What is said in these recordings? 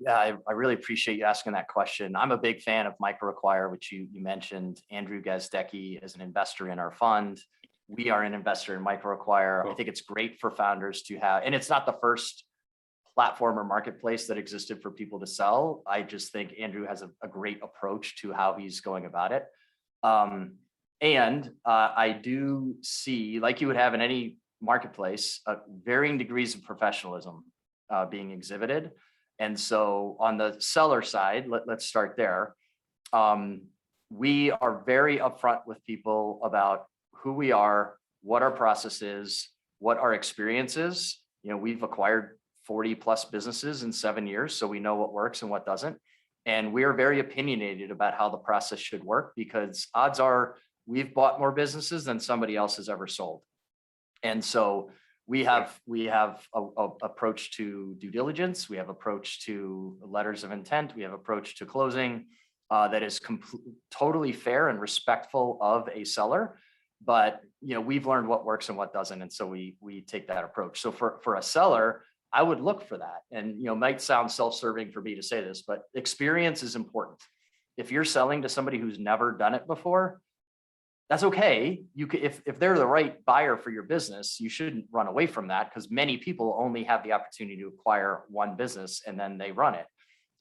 Yeah, I really appreciate you asking that question. I'm a big fan of MicroAcquire, which you mentioned. Andrew Gazdecki is an investor in our fund. We are an investor in MicroAcquire. I Cool. think it's great for founders to have, and it's not the first platform or marketplace that existed for people to sell. I just think Andrew has a great approach to how he's going about it. I do see, like you would have in any marketplace, varying degrees of professionalism being exhibited. And so on the seller side, let's start there. We are very upfront with people about who we are, what our process is, what our experience is. We've acquired 40 plus businesses in 7 years, so we know what works and what doesn't. And we are very opinionated about how the process should work, because odds are we've bought more businesses than somebody else has ever sold. And so we have a approach to due diligence. We have approach to letters of intent. We have approach to closing that is totally fair and respectful of a seller. But we've learned what works and what doesn't, and so we take that approach. So for a seller, I would look for that. And might sound self-serving for me to say this, but experience is important. If you're selling to somebody who's never done it before, that's okay. If they're the right buyer for your business, you shouldn't run away from that, because many people only have the opportunity to acquire one business and then they run it.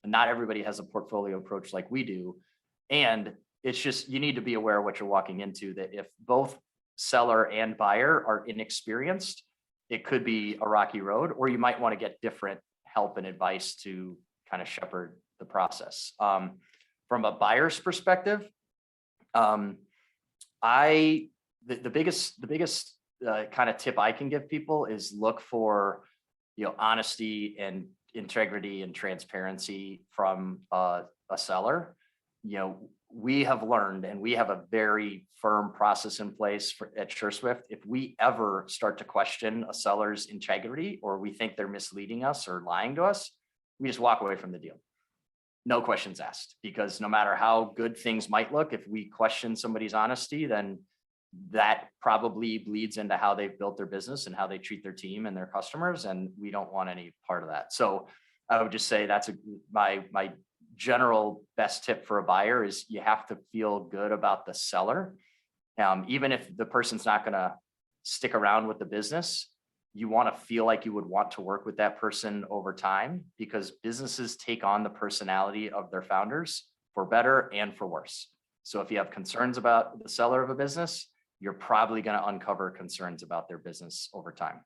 And not everybody has a portfolio approach like we do. And it's just, you need to be aware of what you're walking into, that if both seller and buyer are inexperienced, it could be a rocky road, or you might want to get different help and advice to kind of shepherd the process. From a buyer's perspective, the biggest kind of tip I can give people is look for honesty and integrity and transparency from a seller. We have learned, and we have a very firm process in place at SureSwift. If we ever start to question a seller's integrity, or we think they're misleading us or lying to us, we just walk away from the deal. No questions asked, because no matter how good things might look, if we question somebody's honesty, then that probably bleeds into how they've built their business and how they treat their team and their customers. And we don't want any part of that. So I would just say that's my general best tip for a buyer is you have to feel good about the seller. Even if the person's not going to stick around with the business, you want to feel like you would want to work with that person over time, because businesses take on the personality of their founders, for better and for worse. So if you have concerns about the seller of a business, you're probably going to uncover concerns about their business over time.